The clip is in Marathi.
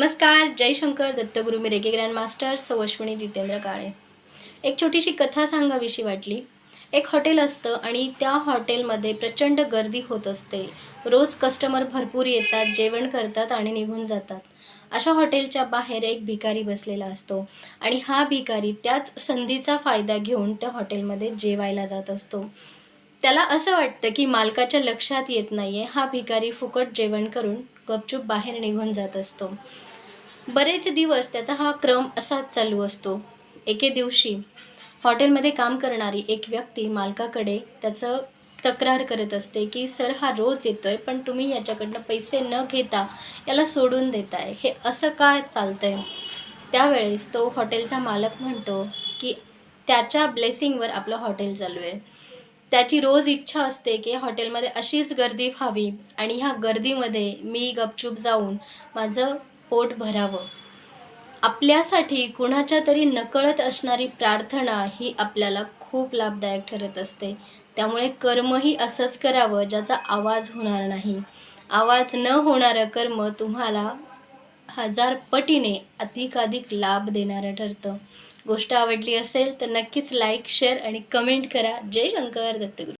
नमस्कार, जय शंकर दत्तगुरु मी रेकी ग्रँड मास्टर सौ अश्विनी जितेंद्र काळे। एक छोटीशी कथा सांगावीशी वाटली। एक हॉटेल असतं आणि त्या हॉटेलमध्ये प्रचंड गर्दी होत असते। रोज कस्टमर भरपूर येतात, जेवण करतात आणि निघून जातात। अशा हॉटेलच्या बाहेर एक भिकारी बसलेला असतो आणि हा भिकारी त्याच संधीचा फायदा घेऊन त्या हॉटेलमध्ये जेवायला जात असतो। त्याला असं वाटतं की मालकाच्या लक्षात येत नाहीये, हा भिकारी फुकट जेवण करून गपचूप बाहेर निघून जात असतो। बरेच दिवस त्याचा हा क्रम असाच चालू असतो। एके दिवशी हॉटेलमध्ये काम करणारी एक व्यक्ती मालकाकडे त्याचं तक्रार करत असते की सर, हा रोज येतोय पण तुम्ही याच्याकडनं पैसे न घेता याला सोडून देताय, हे असं काय चालतंय? त्यावेळेस तो हॉटेलचा मालक म्हणतो की त्याच्या ब्लेसिंगवर आपलं हॉटेल चालू आहे। त्याची रोज इच्छा असते की हॉटेलमध्ये अशीच गर्दी व्हावी आणि ह्या गर्दीमध्ये मी गपचूप जाऊन माझं पोट भरावं। आपल्यासाठी कुणाच्या तरी नकळत असणारी प्रार्थना ही आपल्याला खूप लाभदायक ठरत असते। त्यामुळे कर्मही असंच करावं ज्याचा आवाज होणार नाही। आवाज न होणारं कर्म तुम्हाला 1000 पटीने अधिकाधिक लाभ देणारं ठरतं। गोष्ट आवडली असेल तर नक्कीच लाईक, शेअर आणि कमेंट करा। जय शंकर दत्तगुरु।